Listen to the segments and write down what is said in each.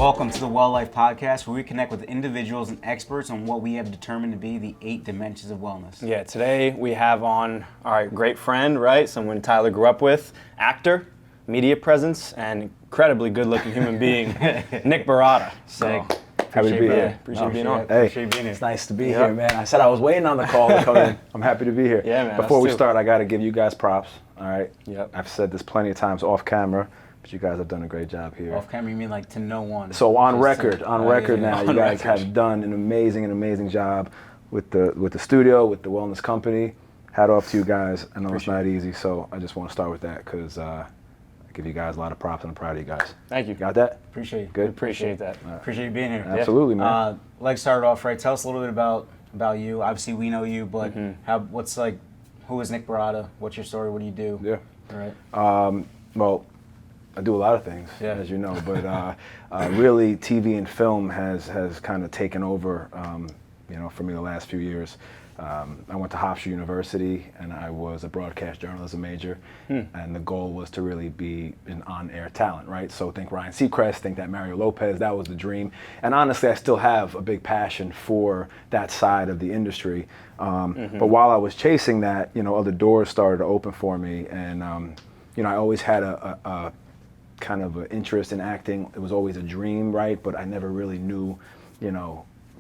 Welcome to the Well Life Podcast, where we connect with individuals and experts on what we have determined to be the 8 dimensions of wellness. Yeah, today we have on our great friend, right? Someone Tyler grew up with, actor, media presence, and incredibly good-looking human being, Nick Barrotta. So, happy to be here. Appreciate you being on. Hey, appreciate you being here. it's nice to be here, man. I said I was waiting on the call to come in. I'm happy to be here. Yeah, man. Before we us too. start, I got to give you guys props. All right. Yep. I've said this plenty of times off camera, but you guys have done a great job here. Off camera, you mean like to no one? So on Just record, to- now, you on guys record. have done an amazing job with the studio, with the wellness company. Hat off to you guys. I know it's not easy, so I just want to start with that because I give you guys a lot of props and I'm proud of you guys. Thank you. Got that? Appreciate you. Good. Appreciate that. Appreciate you being here. Absolutely, man. Like start off right. Tell us a little bit about you. Obviously, we know you, but who is Nick Barrotta? What's your story? What do you do? Yeah. All right. Well, I do a lot of things, as you know, but really TV and film has kind of taken over, for me the last few years. I went to Hofstra University and I was a broadcast journalism major, and the goal was to really be an on-air talent, right? So think Ryan Seacrest, think that Mario Lopez, that was the dream. And honestly, I still have a big passion for that side of the industry. But while I was chasing that, other doors started to open for me, and I always had a kind of an interest in acting. It was always a dream, right? But I never really knew,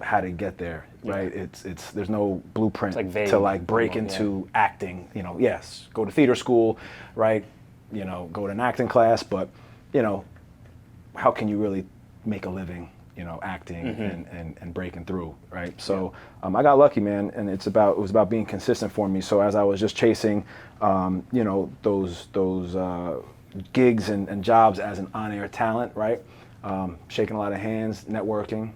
how to get there, right? It's there's no blueprint to break into acting. Yes, go to theater school, right? Go to an acting class, but how can you really make a living, acting and breaking through, right? So I got lucky, man, and it was about being consistent for me. So as I was just chasing, those gigs and jobs as an on-air talent, right? Shaking a lot of hands, networking,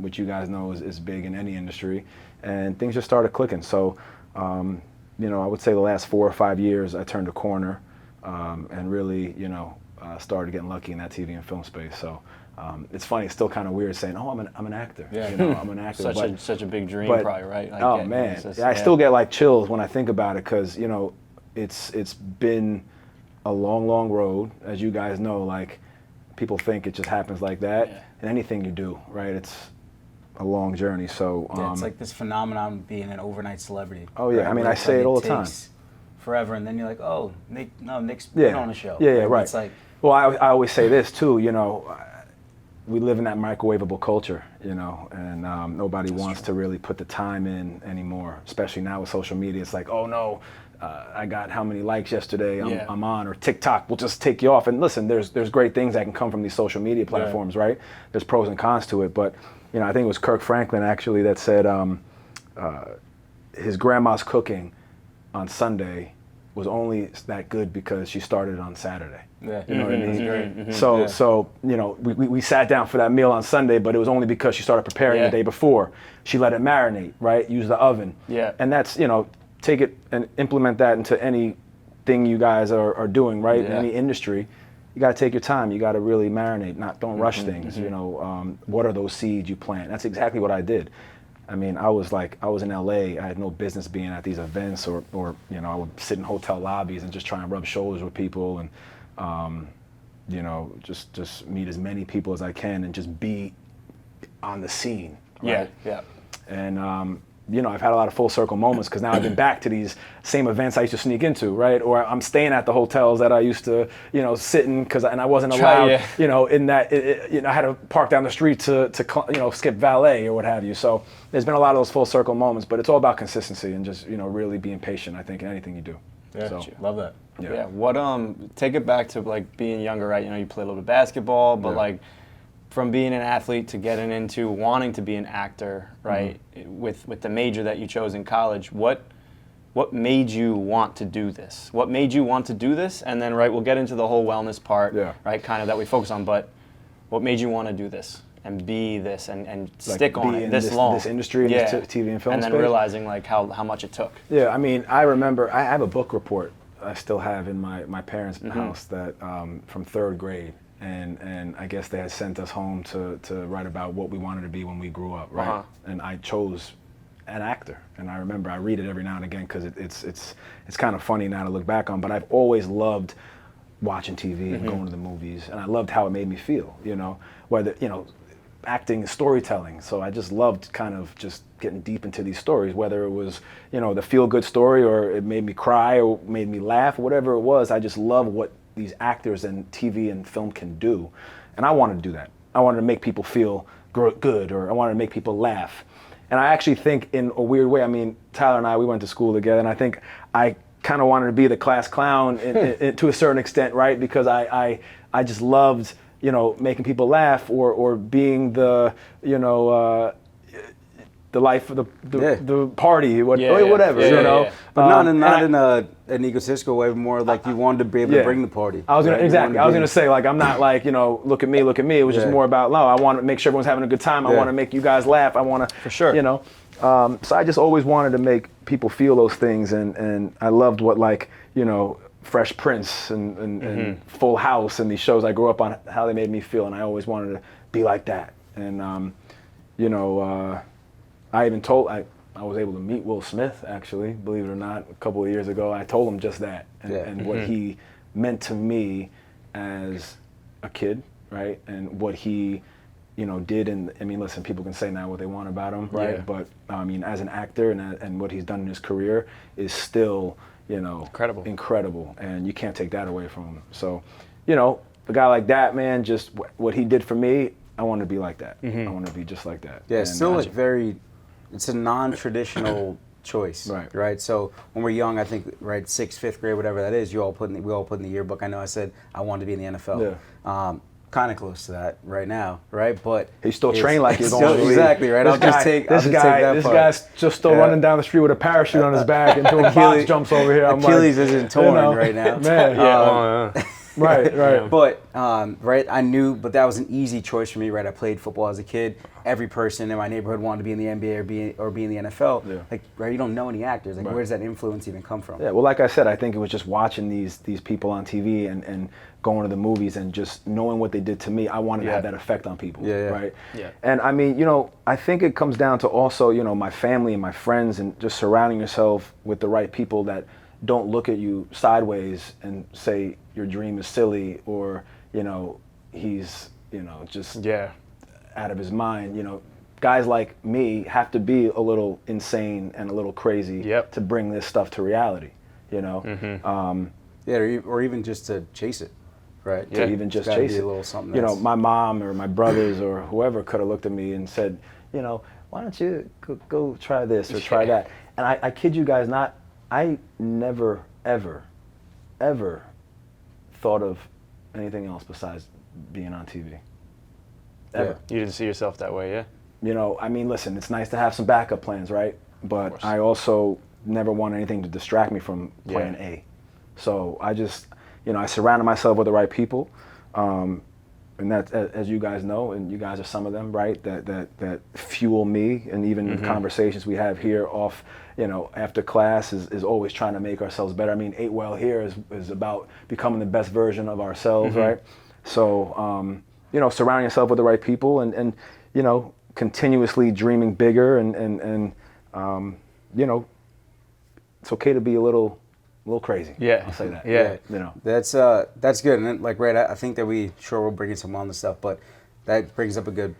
which you guys know is big in any industry, and things just started clicking. So, I would say the last 4 or 5 years, I turned a corner and really, started getting lucky in that TV and film space. So it's funny, it's still kind of weird saying, "Oh, I'm an actor." Yeah. I'm an actor. Such a big dream, probably, right? I still get like chills when I think about it because it's been a long road, as you guys know. Like, people think it just happens like that, and anything you do, right? It's a long journey. So it's like this phenomenon of being an overnight celebrity. Oh yeah, right? I mean, Where I it's say like it all the time. takes forever, and then you're like, oh, Nick's been on a show. Yeah, right. It's like, well, I always say this too. We live in that microwavable culture, and nobody wants to really put the time in anymore. Especially now with social media, it's like, oh no. I got how many likes yesterday, I'm on, or TikTok will just take you off. And listen, there's great things that can come from these social media platforms, right? There's pros and cons to it, but I think it was Kirk Franklin actually that said his grandma's cooking on Sunday was only that good because she started on Saturday. yeah, You know what I mean? great. So we sat down for that meal on Sunday, but it was only because she started preparing the day before. She let it marinate, right? Use the oven. Yeah. And that's, take it and implement that into anything you guys are doing, right? In any industry, you got to take your time. You got to really marinate. Don't rush things. What are those seeds you plant? That's exactly what I did. I mean, I was in LA. I had no business being at these events, or I would sit in hotel lobbies and just try and rub shoulders with people, and just meet as many people as I can and just be on the scene. Right? Yeah. And I've had a lot of full circle moments because now I've been back to these same events I used to sneak into, right? Or I'm staying at the hotels that I used to, sit in and I wasn't allowed, in that, I had to park down the street to skip valet or what have you. So there's been a lot of those full circle moments, but it's all about consistency and just, really being patient, I think, in anything you do. Yeah, So, love that. Yeah. What take it back to like being younger, right? You play a little bit of basketball, but like from being an athlete to getting into wanting to be an actor, right? With the major that you chose in college, what made you want to do this? What made you want to do this? And then, right, we'll get into the whole wellness part, right, kind of that we focus on, but what made you want to do this and be this and stick on it this long? This industry, in this TV and film and then space? realizing like how much it took. Yeah, I mean, I remember, I have a book report I still have in my parents' house that from 3rd grade. And I guess they had sent us home to write about what we wanted to be when we grew up, right? And I chose an actor. And I remember I read it every now and again because it's kind of funny now to look back on. But I've always loved watching TV and going to the movies, and I loved how it made me feel, whether, acting is storytelling. So I just loved kind of just getting deep into these stories, whether it was, the feel-good story or it made me cry or made me laugh, whatever it was. I just love what these actors and TV and film can do. And I wanted to do that. I wanted to make people feel good, or I wanted to make people laugh. And I actually think in a weird way, I mean, Tyler and I, we went to school together, and I think I kind of wanted to be the class clown to a certain extent, right? Because I just loved, making people laugh or being the, the life of the party, whatever, But not in an egotistical way, more like you wanted to be able to bring the party. I was gonna say, like, I'm not like, look at me. It was just more about, no, I want to make sure everyone's having a good time. I want to make you guys laugh. I want to, for sure, So I just always wanted to make people feel those things, and I loved what, like, Fresh Prince and Full House and these shows I grew up on, how they made me feel, and I always wanted to be like that. And I even told, I was able to meet Will Smith, actually, believe it or not, a couple of years ago. I told him just that, and what he meant to me as a kid, right? And what he, did. And I mean, listen, people can say now what they want about him, right? Yeah. But I mean, as an actor and what he's done in his career is still, incredible. And you can't take that away from him. So, a guy like that, man, just what he did for me, I want to be like that. I want to be just like that. Yeah, it's still like it's a non-traditional choice, right? So when we're young, I think, right, 6th, 5th grade, whatever that is, we all put in the yearbook. I know I said I wanted to be in the NFL. Yeah. Kind of close to that right now, right? But he's still trained like you're going to leave. Exactly, right? This guy's just still running down the street with a parachute on his back and doing box jumps over here. Achilles isn't torn right now. Man, Right. But I knew, but that was an easy choice for me, right? I played football as a kid. Every person in my neighborhood wanted to be in the NBA or be in the NFL. Yeah. Like, right? You don't know any actors. Like, where does that influence even come from? Yeah. Well, like I said, I think it was just watching these people on TV and going to the movies and just knowing what they did to me. I wanted to have that effect on people. Right. Yeah. And I mean, I think it comes down to also, my family and my friends, and just surrounding yourself with the right people that don't look at you sideways and say your dream is silly, or he's just out of his mind. Guys like me have to be a little insane and a little crazy to bring this stuff to reality. Or even just to chase it, right? To even just chase it. A little something my mom or my brothers or whoever could have looked at me and said, why don't you go try this or try that? And I kid you guys not, I never, ever thought of anything else besides being on TV. Ever. Yeah. You didn't see yourself that way, I mean, listen, it's nice to have some backup plans, right? But I also never want anything to distract me from plan A. So I just, I surrounded myself with the right people. And that, as you guys know, and you guys are some of them, right? That fuel me, and even the conversations we have here off, after class is always trying to make ourselves better. I mean, 8 Well here is about becoming the best version of ourselves, right? So, surrounding yourself with the right people, and continuously dreaming bigger, and it's okay to be a little crazy. Yeah, I'll say that. Yeah, that's good. And like, right, I think that we'll bring in some wellness stuff, but that brings up a good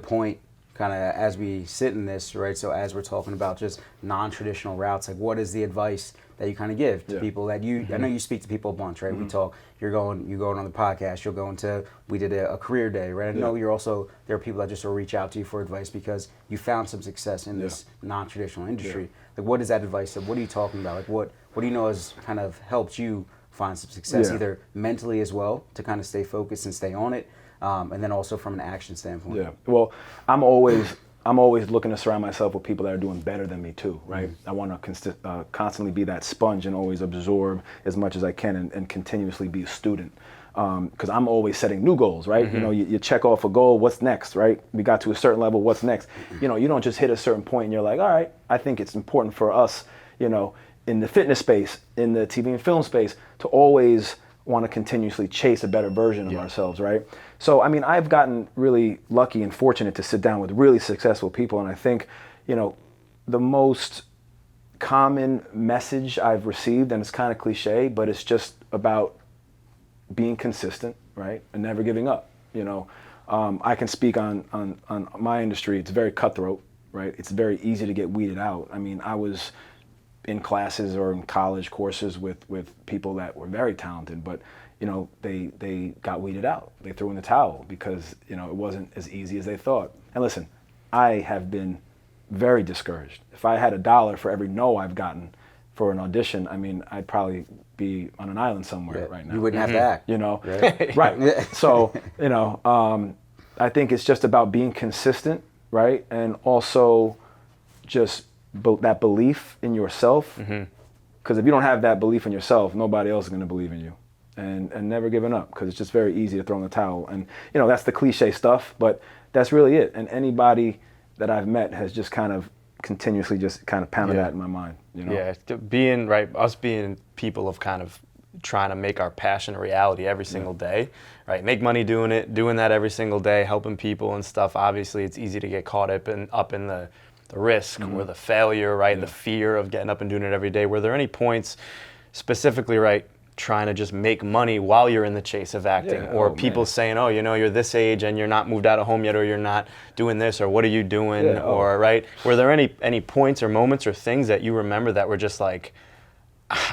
point, kind of as we sit in this, right? So as we're talking about just non-traditional routes, like, what is the advice that you kind of give to people that I know you speak to people a bunch, right? We talk. You're going on the podcast. You're going to. We did a career day, right? I know there are people that just will reach out to you for advice because you found some success in this non-traditional industry. Like, what is that advice? What are you talking about? Like, what do you know has kind of helped you find some success, either mentally as well, to kind of stay focused and stay on it, and then also from an action standpoint? Yeah. Well, I'm always looking to surround myself with people that are doing better than me too, right? I want to constantly be that sponge and always absorb as much as I can, and continuously be a student. Because I'm always setting new goals, right? You check off a goal, what's next, right? We got to a certain level, what's next? You don't just hit a certain point and you're like, all right, I think it's important for us, in the fitness space, in the TV and film space, to always want to continuously chase a better version of ourselves, right? So, I mean, I've gotten really lucky and fortunate to sit down with really successful people, and I think, the most common message I've received, and it's kind of cliche, but it's just about being consistent, right, and never giving up. I can speak on my industry. It's very cutthroat, right? It's very easy to get weeded out. I mean, I was in classes or in college courses with people that were very talented, but they got weeded out. They threw in the towel because it wasn't as easy as they thought. And listen, I have been very discouraged. If I had $1 for every no I've gotten for an audition, I mean, I'd probably be on an island somewhere right now. You wouldn't have to act. Right. Right. So, I think it's just about being consistent, right? And also just that belief in yourself. Because if you don't have that belief in yourself, nobody else is going to believe in you. And never giving up, because it's just very easy to throw in the towel. And, that's the cliche stuff, but that's really it. And anybody that I've met has just kind of continuously just kind of pounded that in my mind. Yeah, us being people of kind of trying to make our passion a reality every single day, right? Make money doing that every single day, helping people and stuff. Obviously, it's easy to get caught up in the risk or the failure, right? The fear of getting up and doing it every day. Were there any points specifically, right, trying to just make money while you're in the chase of acting, or people saying, oh, you're this age and you're not moved out of home yet, or you're not doing this, or what are you doing, or right? Were there any points or moments or things that you remember that were just like,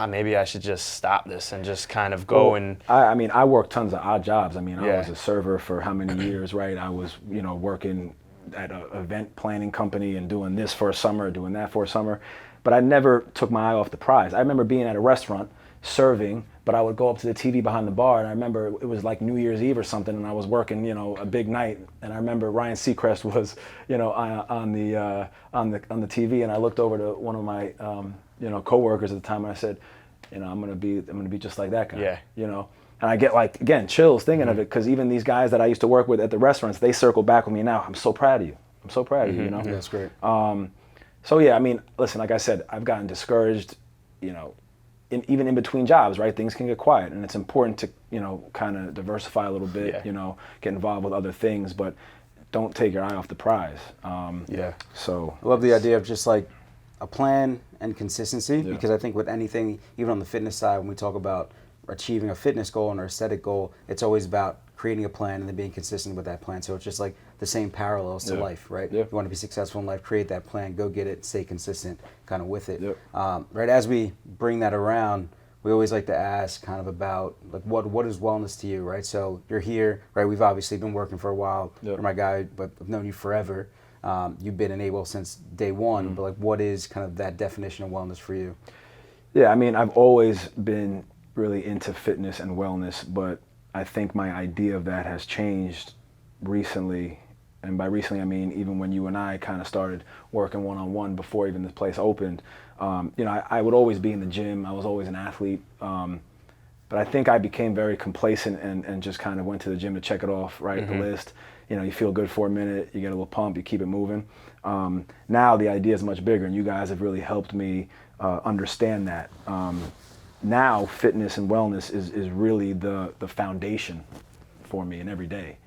maybe I should just stop this and just kind of go I worked tons of odd jobs. I mean, I was a server for how many years, right? I was, working at an event planning company and doing this for a summer, doing that for a summer, but I never took my eye off the prize. I remember being at a restaurant serving, but I would go up to the TV behind the bar, and I remember it was like New Year's Eve or something, and I was working, a big night, and I remember Ryan Seacrest was, on the TV, and I looked over to one of my, coworkers at the time, and I said, I'm gonna be just like that guy, and I get again chills thinking of it, because even these guys that I used to work with at the restaurants, they circle back with me now. I'm so proud of you. I'm so proud of you. Yeah, that's great. So yeah, I mean, listen, like I said, I've gotten discouraged, even in between jobs, right? Things can get quiet, and it's important to, kind of diversify a little bit, get involved with other things, but don't take your eye off the prize. So I love the idea of just like a plan and consistency, because I think with anything, even on the fitness side, when we talk about achieving a fitness goal and an aesthetic goal, it's always about creating a plan and then being consistent with that plan. So it's just like the same parallels to life, right? You want to be successful in life, create that plan, go get it, stay consistent kind of with it. Right, as we bring that around, we always like to ask kind of about like what is wellness to you, right? So you're here, right? We've obviously been working for a while. You're my guy, but I've known you forever. You've been in Able since day one, but like what is kind of that definition of wellness for you? Yeah, I mean, I've always been really into fitness and wellness, but I think my idea of that has changed recently. And by recently, I mean even when you and I kind of started working one-on-one before even this place opened. I would always be in the gym. I was always an athlete. But I think I became very complacent and just kind of went to the gym to check it off, right, the list. You feel good for a minute, you get a little pump, you keep it moving. Now the idea is much bigger, and you guys have really helped me understand that. Now fitness and wellness is really the foundation for me in every day.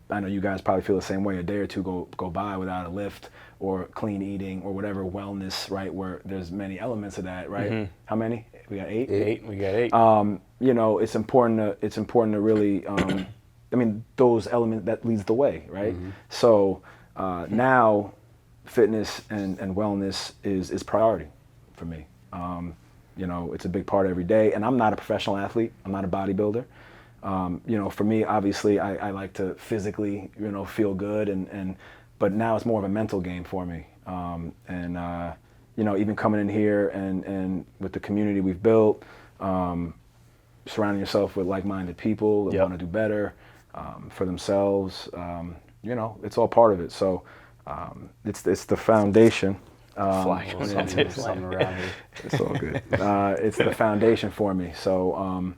I know you guys probably feel the same way. A day or two go by without a lift or clean eating or whatever wellness, right, where there's many elements of that, right? How many? We got 8? 8. We got 8. It's important to really, those elements, that leads the way, right? So now fitness and wellness is priority for me. It's a big part every day, and I'm not a professional athlete. I'm not a bodybuilder. For me, obviously, I like to physically, feel good, but now it's more of a mental game for me. Even coming in here and with the community we've built, surrounding yourself with like-minded people that want to do better for themselves, it's all part of it. So it's the foundation. Something around here. It's all good. It's the foundation for me. So,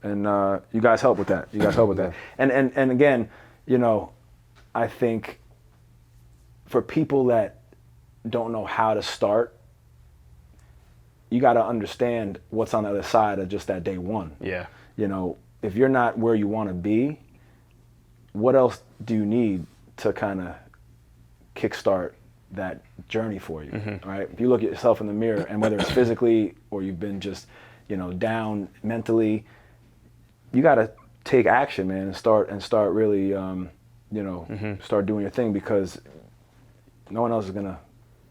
and you guys help with that. And again, I think for people that don't know how to start, you got to understand what's on the other side of just that day one. Yeah. If you're not where you want to be, what else do you need to kind of kickstart that journey for you? Right? If you look at yourself in the mirror, and whether it's physically or you've been just, down mentally, you got to take action, man, and start really, start doing your thing, because no one else is gonna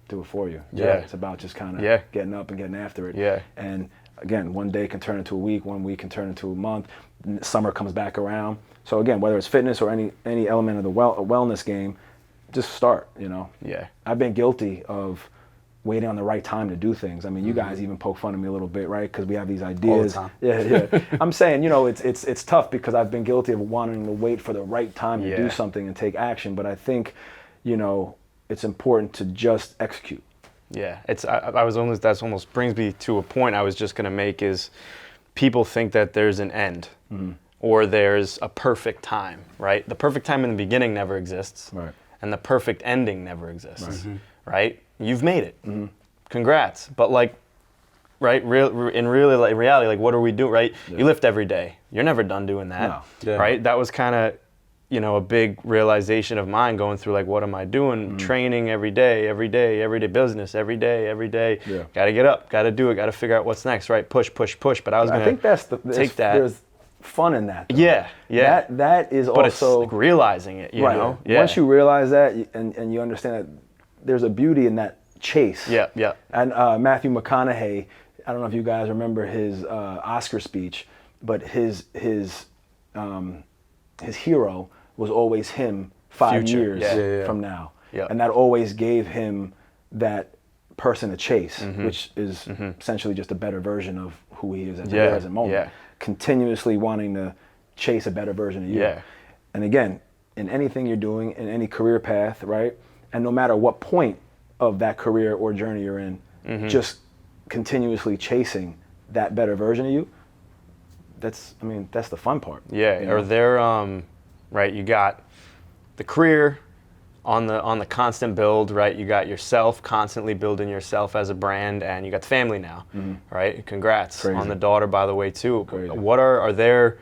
do it for you. Yeah. It's about just kind of getting up and getting after it. Yeah. And again, one day can turn into a week, one week can turn into a month. Summer comes back around. So again, whether it's fitness or any element of the wellness game, just start. Yeah. I've been guilty of waiting on the right time to do things. I mean, you guys even poke fun of me a little bit, right? Because we have these ideas. All the time. Yeah. I'm saying, it's tough, because I've been guilty of wanting to wait for the right time to do something and take action. But I think, it's important to just execute. Yeah, that's almost brings me to a point I was just going to make, is people think that there's an end or there's a perfect time, right? The perfect time in the beginning never exists, Right. and the perfect ending never exists, Right. right? You've made it. Congrats. But right, in reality, what are we doing, right? Yeah. You lift every day. You're never done doing that, No. right? That was kind of, a big realization of mine, going through what am I doing? Training every day, business every day. Yeah. Got to get up, got to do it, got to figure out what's next, right? Push. But I was going to think that's take that. There's fun in that, though. Yeah. That is But also it's realizing it, you right. know? Yeah. Once you realize that, and you understand that there's a beauty in that chase. Yeah. And Matthew McConaughey, I don't know if you guys remember his Oscar speech, but his hero was always him 5 Future. years from now. Yeah. And that always gave him that person to chase, which is essentially just a better version of who he is at the present moment. Yeah. Continuously wanting to chase a better version of you. Yeah. And again, in anything you're doing, in any career path, right? And no matter what point of that career or journey you're in, just continuously chasing that better version of you, that's the fun part. Yeah, or they're right, you got the career on the constant build, right? You got yourself constantly building yourself as a brand, and you got the family now, right? Congrats on the daughter, by the way, too. Crazy. What are there?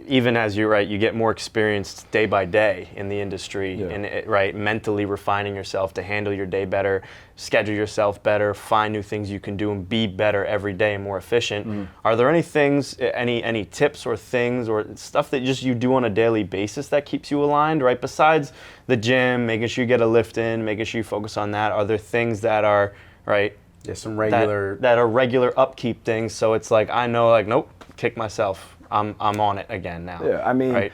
Even as you're right, you get more experienced day by day in the industry, and right, mentally refining yourself to handle your day better, schedule yourself better, find new things you can do, and be better every day and more efficient. Are there any things, any tips or things or stuff that just you do on a daily basis that keeps you aligned, right? Besides the gym, making sure you get a lift in, making sure you focus on that. Are there things that are right? Yeah, some regular that are regular upkeep things. So it's I know, nope, kick myself. I'm on it again now. Yeah, right?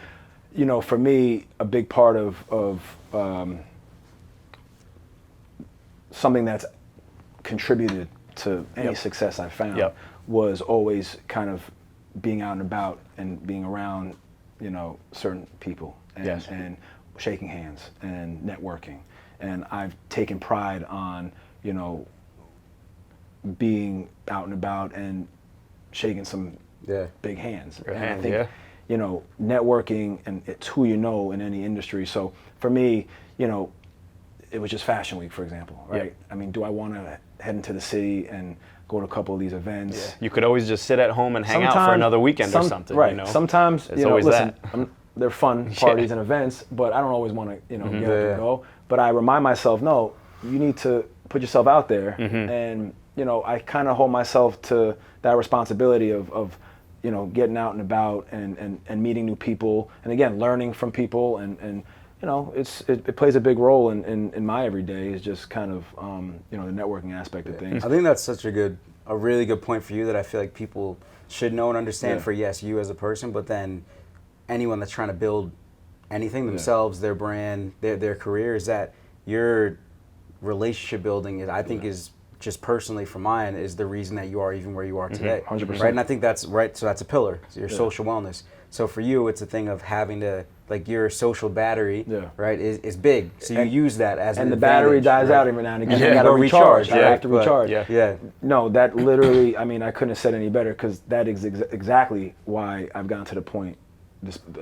For me, a big part of something that's contributed to any success I found was always kind of being out and about and being around, certain people and shaking hands and networking. And I've taken pride on, being out and about and shaking some big hands. Good and hand, I think, networking, and it's who you know in any industry. So for me, it was just Fashion Week, for example, right? Yeah. Do I want to head into the city and go to a couple of these events? Yeah. You could always just sit at home and hang out for another weekend or something. Right. Sometimes, it's always listen, that. They're fun parties and events, but I don't always want to, get up and go. But I remind myself, no, you need to put yourself out there. And, I kind of hold myself to that responsibility of getting out and about and meeting new people, and again, learning from people, and it plays a big role in my everyday, is just kind of the networking aspect of things. I think that's such a really good point for you, that I feel like people should know and understand for, yes, you as a person, but then anyone that's trying to build anything, themselves, their brand, their career, is that your relationship building is just personally for mine, is the reason that you are even where you are today. 100%. Right? And I think that's right. So that's a pillar, your social wellness. So for you, it's a thing of having to, your social battery, right, is big. So you use that as an and the advantage, battery dies right? out every now and again. Yeah, You got to recharge. Yeah, I have to recharge. Yeah. No, that literally, I couldn't have said any better, because that is exactly why I've gotten to the point.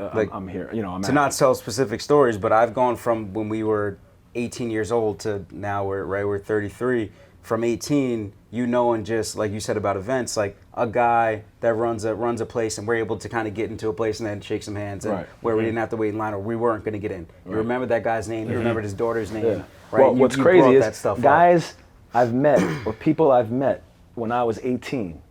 I'm here. I'm not tell specific stories, but I've gone from when we were 18 years old to now we're 33. From 18, and just like you said about events, like a guy that runs a place, and we're able to kind of get into a place and then shake some hands, and where we didn't have to wait in line, or we weren't going to get in. You remember that guy's name, you remembered his daughter's name, right? Well, what's crazy is that stuff guys I've met, or people I've met when I was 18,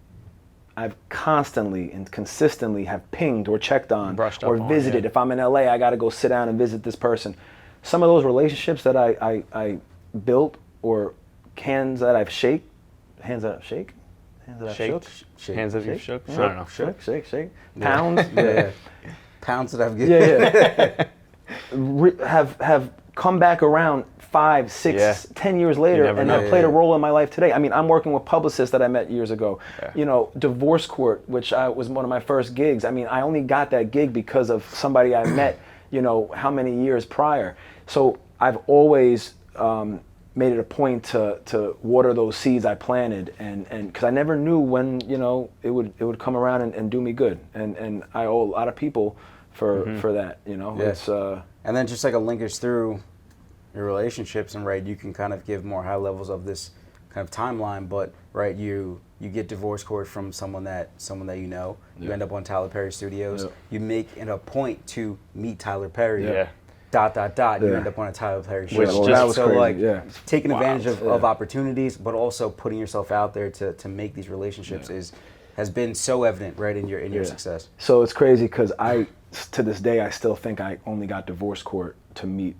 I've constantly and consistently have pinged or checked on or visited. Yeah. If I'm in LA, I got to go sit down and visit this person. Some of those relationships that I built, or hands that I've shook, hands that you've shook. I don't know. Shake. Pounds. Yeah. Pounds that I've given. Have come back around 5, 6, 10 years later, and have played a role in my life today. I mean, I'm working with publicists that I met years ago. Yeah. You know, divorce court, which was one of my first gigs. I mean, I only got that gig because of somebody I met, you know, how many years prior. So I've always made it a point to water those seeds I planted, and because I never knew when, you know, it would come around and do me good. And I owe a lot of people for that, you know. Yeah. It's and then just like a linkage through your relationships, and right, you can kind of give more high levels of this kind of timeline, but right, you get divorce court from someone that you know. You end up on Tyler Perry Studios. Yeah. You make it a point to meet Tyler Perry. Yeah. ... You end up on a Tyler Perry show. Which just so crazy. Like taking advantage of opportunities, but also putting yourself out there to make these relationships has been so evident, right, in your success. So it's crazy because to this day I still think I only got divorce court to meet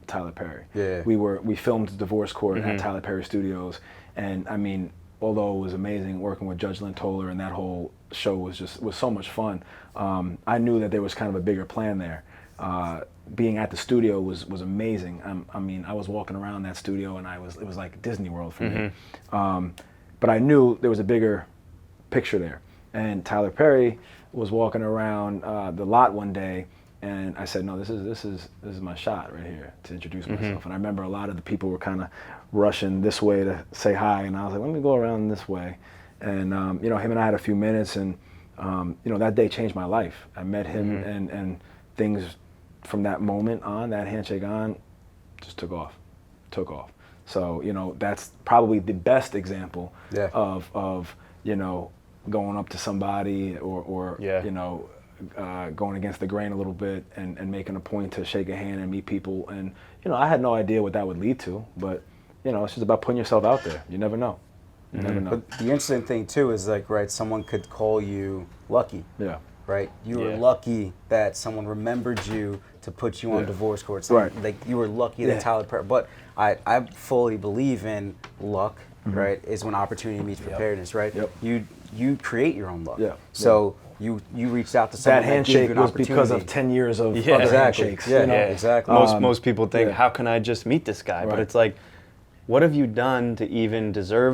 Tyler Perry. Yeah. We filmed divorce court at Tyler Perry Studios, and I mean, although it was amazing working with Judge Lynn Toler, and that whole show was so much fun, I knew that there was kind of a bigger plan there. Being at the studio was amazing. I mean, I was walking around that studio and it was like Disney World for me. But I knew there was a bigger picture there. And Tyler Perry was walking around the lot one day, and I said, no, this is my shot right here to introduce myself. And I remember a lot of the people were kind of rushing this way to say hi, and I was like, let me go around this way. And you know, him and I had a few minutes, and you know, that day changed my life. I met him, and things from that moment on, that handshake on, just took off. So, you know, that's probably the best example of you know, going up to somebody or you know, going against the grain a little bit and making a point to shake a hand and meet people. And, you know, I had no idea what that would lead to, but, you know, it's just about putting yourself out there. You never know. You never know. But the interesting thing too is, like, right, someone could call you lucky. Yeah. Right? You were lucky that someone remembered you to put you on divorce court. So, like, you were lucky that Tyler Perry. But I fully believe in luck, right, is when opportunity meets preparedness, right? Yep. You create your own luck. Yeah. So you reached out to someone that handshake was because of 10 years of other handshakes. Yeah, you know? Exactly. Most people think, how can I just meet this guy? Right. But it's like, what have you done to even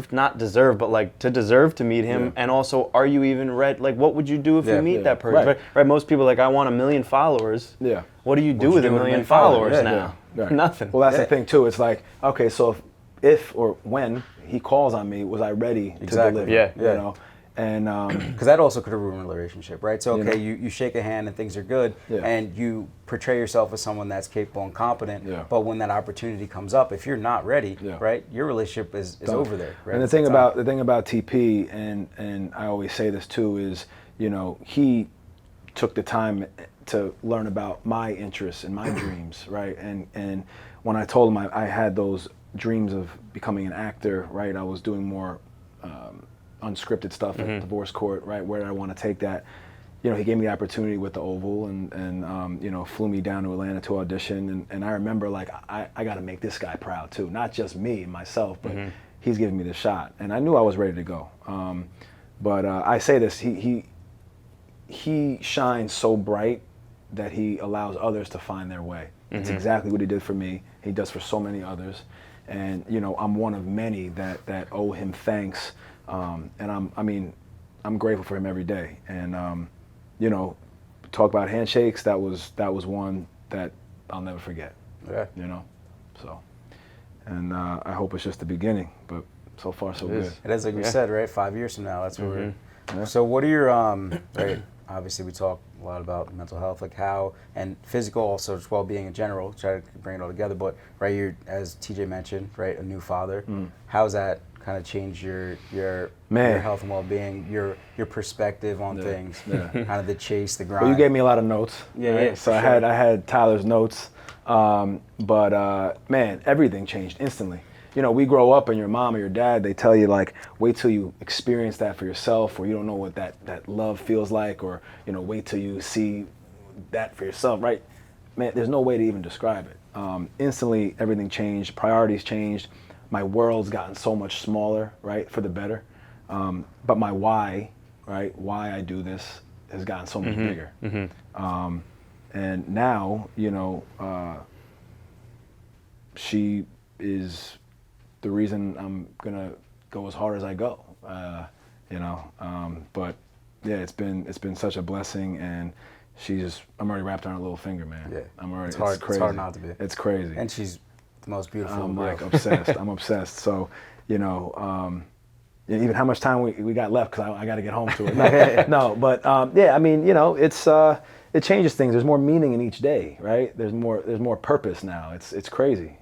not deserve, but like to deserve to meet him? And also, are you even ready? Like, what would you do if you meet that person? Right. Most people are like, I want 1 million followers. Yeah. What do you do with 1 million followers now? Right. Nothing. Well, that's the thing too. It's like, okay, so if or when he calls on me, was I ready to deliver? Yeah. You know? And because that also could have ruined a relationship, right? So okay, you shake a hand and things are good, and you portray yourself as someone that's capable and competent. Yeah. But when that opportunity comes up, if you're not ready, right, your relationship is over there. Right? And the thing about TP, and I always say this too, is, you know, he took the time to learn about my interests and my dreams, right? And when I told him I had those dreams of becoming an actor, right, I was doing more unscripted stuff at divorce court, right? Where did I want to take that? You know, he gave me the opportunity with the Oval, and you know, flew me down to Atlanta to audition. And I remember, like, I got to make this guy proud too, not just me and myself, but he's giving me the shot, and I knew I was ready to go. But I say this: he shines so bright that he allows others to find their way. It's exactly what he did for me. He does for so many others, and you know, I'm one of many that owe him thanks. And I'm grateful for him every day. And you know, talk about handshakes. That was one that I'll never forget. Yeah. You know, so, and I hope it's just the beginning. But so far, so good. It is, like we said, right? 5 years from now, that's where we're. Yeah. So what are your right? Obviously, we talk a lot about mental health, like how, and physical, also just well-being in general. Try to bring it all together. But right, you're, as TJ mentioned, right, a new father. How's that kind of change your health and well-being, your perspective on things, kind of the chase, the grind? Well, you gave me a lot of notes. Yeah. So I had Tyler's notes, but man, everything changed instantly. you know, we grow up and your mom or your dad, they tell you like, wait till you experience that for yourself, or you don't know what that love feels like, or, you know, wait till you see that for yourself, right? Man, there's no way to even describe it. Instantly, everything changed, priorities changed. My world's gotten so much smaller, right, for the better. But my why, right, why I do this has gotten so much bigger. And now, you know, she is the reason I'm gonna go as hard as I go. You know, but yeah, it's been such a blessing, and I'm already wrapped around her little finger, man. Yeah, I'm already. It's hard. Crazy. It's hard not to be. It's crazy. And she's the most beautiful. I'm girl. like obsessed. I'm obsessed. So, you know, even how much time we got left, because I got to get home to it. No, but yeah, I mean, you know, it changes things. There's more meaning in each day, right? There's more purpose now. It's crazy.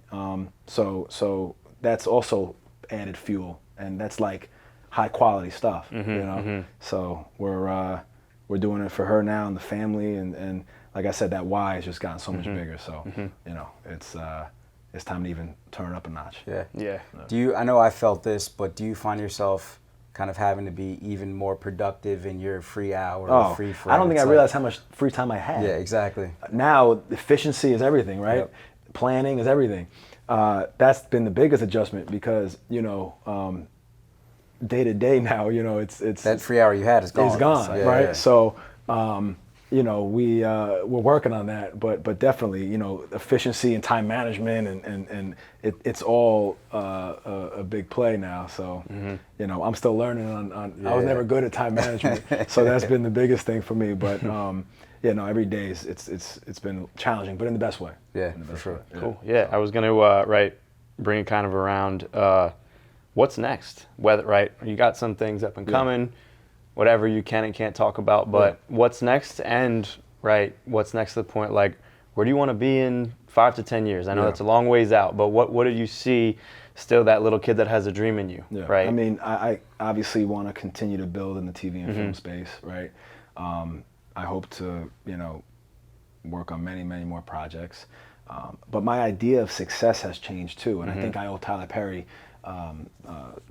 So that's also added fuel, and that's like high quality stuff, you know. So we're doing it for her now and the family, and like I said, that why has just gotten so much bigger. So you know, it's time to even turn it up a notch. Yeah. Yeah. I know I felt this, but do you find yourself kind of having to be even more productive in your free hour or free frame? I don't think I realized how much free time I had. Yeah, exactly. Now, efficiency is everything, right? Yep. Planning is everything. That's been the biggest adjustment because, you know, day to day now, you know, it's that free hour you had is gone. It's gone, So, right? Yeah. So, you know, we're working on that, but definitely, you know, efficiency and time management and it's all a big play now. So, you know, I'm still learning on I was never good at time management, so that's been the biggest thing for me. But yeah, no, every day it's been challenging, but in the best way. Yeah, for sure. Yeah. Cool. Yeah, I was going to bring it kind of around. What's next? Whether you got some things up and coming, whatever you can and can't talk about, but what's next? And what's next to the point? Like, where do you want to be in 5 to 10 years? I know that's a long ways out, but what do you see? Still, that little kid that has a dream in you, right? I mean, I obviously want to continue to build in the TV and film space, right? I hope to, you know, work on many more projects. But my idea of success has changed too, and I think I owe Tyler Perry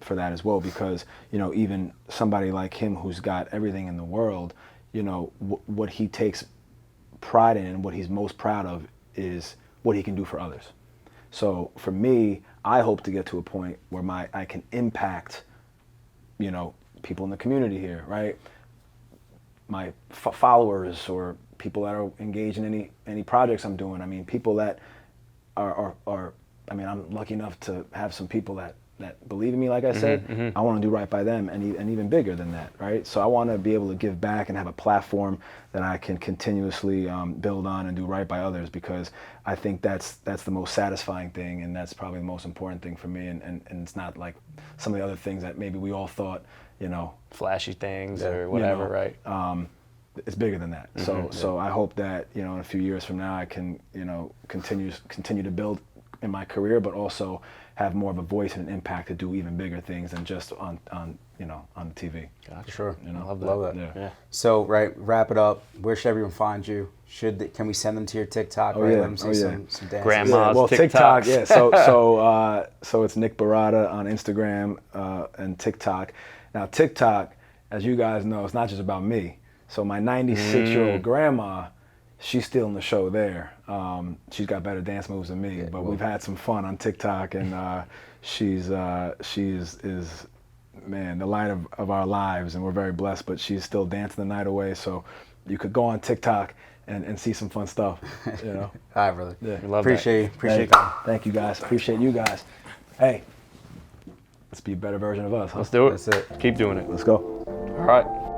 for that as well, because, you know, even somebody like him who's got everything in the world, you know, what he takes pride in and what he's most proud of is what he can do for others. So for me, I hope to get to a point where I can impact, you know, people in the community here, right? My followers or people that are engaged in any projects I'm doing. I mean, people that are I mean, I'm lucky enough to have some people that believe in me, like I said. I want to do right by them, and even bigger than that, right? So I want to be able to give back and have a platform that I can continuously build on and do right by others, because I think that's the most satisfying thing, and that's probably the most important thing for me, and it's not like some of the other things that maybe we all thought, you know. Flashy things or whatever, you know, it's bigger than that. So I hope that, you know, in a few years from now I can, you know, continue to build in my career, but also have more of a voice and an impact to do even bigger things than just on you know, on the TV. Gotcha. Sure. You know, Love that. Yeah. So wrap it up. Where should everyone find you? Can we send them to your TikTok? Yeah. Let them see some dances. Grandma's Well, TikToks. TikTok, yeah. So it's Nick Barrotta on Instagram and TikTok. Now TikTok, as you guys know, it's not just about me. So my 96-year-old grandma, she's still in the show there. She's got better dance moves than me, but we've had some fun on TikTok, and she is man, the light of our lives, and we're very blessed. But she's still dancing the night away. So you could go on TikTok and see some fun stuff. You know. All right, brother. Yeah. Appreciate Thank you guys. Appreciate you guys. Hey, let's be a better version of us. Huh? Let's do it. That's it. Keep doing it. Let's go. All right.